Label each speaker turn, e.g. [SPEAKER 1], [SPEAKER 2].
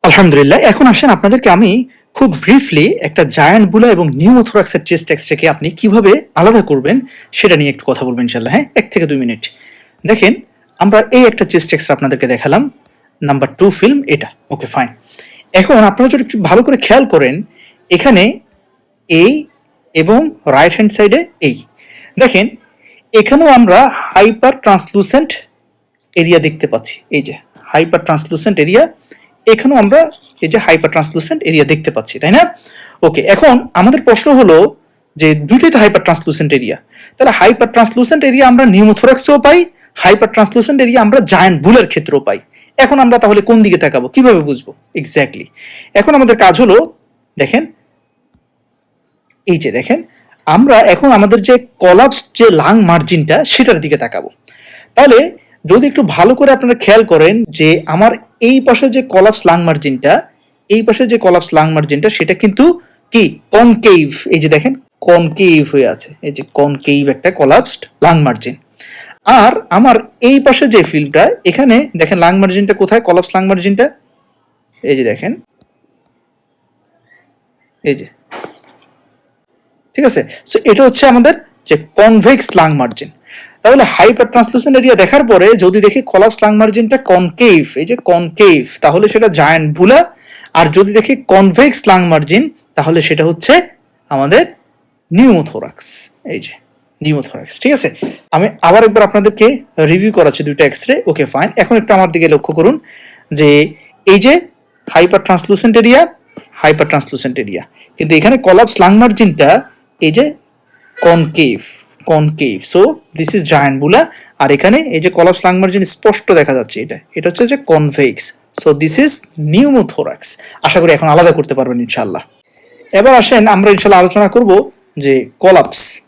[SPEAKER 1] আলহামদুলিল্লাহ। এখন আসেন আপনাদেরকে আমি খুব ব্রিফলি একটা জায়ান্ট বুলা এবং নিউমোথোরাক্সের চেস্ট এক্স-রেকে আপনি কিভাবে আলাদা করবেন সেটা নিয়ে একটু কথা বলবো ইনশাআল্লাহ, হ্যাঁ? ১ থেকে ২ মিনিট। দেখেন, আমরা এই একটা চেস্ট এক্স-রে আপনাদেরকে দেখালাম। নাম্বার 2 ফিল্ম এটা। Okay fine. এখন আপনারা যদি একটু ভালো করে খেয়াল করেন, এখানে এই এবং রাইট হ্যান্ড সাইডে এই। দেখেন, এখানেও আমরা হাইপার ট্রান্সলুসেন্ট এরিয়া দেখতে পাচ্ছি। এই যে হাইপার ট্রান্সলুসেন্ট এরিয়া, এখানেও আমরা এই যে হাইপার ট্রান্সলুসেন্ট এরিয়া দেখতে পাচ্ছি, তাই না? ওকে, এখন আমাদের প্রশ্ন হলো যে দুইটাই তো হাইপার ট্রান্সলুসেন্ট এরিয়া, তাহলে হাইপার ট্রান্সলুসেন্ট এরিয়া আমরা নিউমোথোরাক্সেও পাই, হাইপার ট্রান্সলুসেন্ট এরিয়া আমরা জায়ান্ট বুলের ক্ষেত্রেও পাই। এখন আমরা তাহলে কোন দিকে তাকাবো, কিভাবে বুঝবো? এক্স্যাক্টলি, এখন আমাদের কাজ হলো, দেখেন এই যে দেখেন, আমরা এখন আমাদের যে কলাপস যে লাং মার্জিনটা সেটার দিকে তাকাবো। তাহলে যদি একটু ভালো করে আপনারা খেয়াল করেন যে আমার এই পাশে যে কলাপস লাং মার্জিনটা, এই পাশে যে কলাপস লাং মার্জিনটা সেটা কিন্তু কি কনকেভ। এই যে দেখেন কনকেভ হয়ে আছে, এই যে কনকেভ একটা কলাপসড লাং মার্জিন। আর আমার এই পাশে যে ফিল্ডটা, এখানে দেখেন লাং মার্জিনটা কোথায়, কলাপস লাং মার্জিনটা এই যে দেখেন, এই যে, ঠিক আছে? সো এটা হচ্ছে আমাদের যে কনভেক্স লাং মার্জিন। তাহলে হাইপার ট্রান্সলুসেন্ট এরিয়া দেখার পরে যদি দেখি কলাপস লাং মার্জিনটা কনকেভ, এই যে কনকেভ, তাহলে সেটা জায়ান্ট বুলা। আর যদি দেখি কনভেক্স লাং মার্জিন, তাহলে সেটা হচ্ছে আমাদের নিউমোথোরাক্স। এই যে নিউমোথোরাক্স, ঠিক আছে? আমি আবার একবার আপনাদেরকে রিভিউ করাচ্ছি দুইটা এক্স-রে। Okay fine. এখন একটু আমার দিকে লক্ষ্য করুন যে এই যে hyper translucent area, hyper translucent area, কিন্তু এখানে কলাপস লাং মার্জিনটা এই যে concave, concave. So this is giant বুলা। আর এখানে এই যে কলাপস লাং মার্জিন স্পষ্ট দেখা যাচ্ছে, এটা হচ্ছে যে convex. So this is pneumothorax. আশা করি এখন আলাদা করতে পারবেন ইনশাআল্লাহ। এবার আসেন আমরা ইনশাআল্লাহ আলোচনা করব যে কলাপস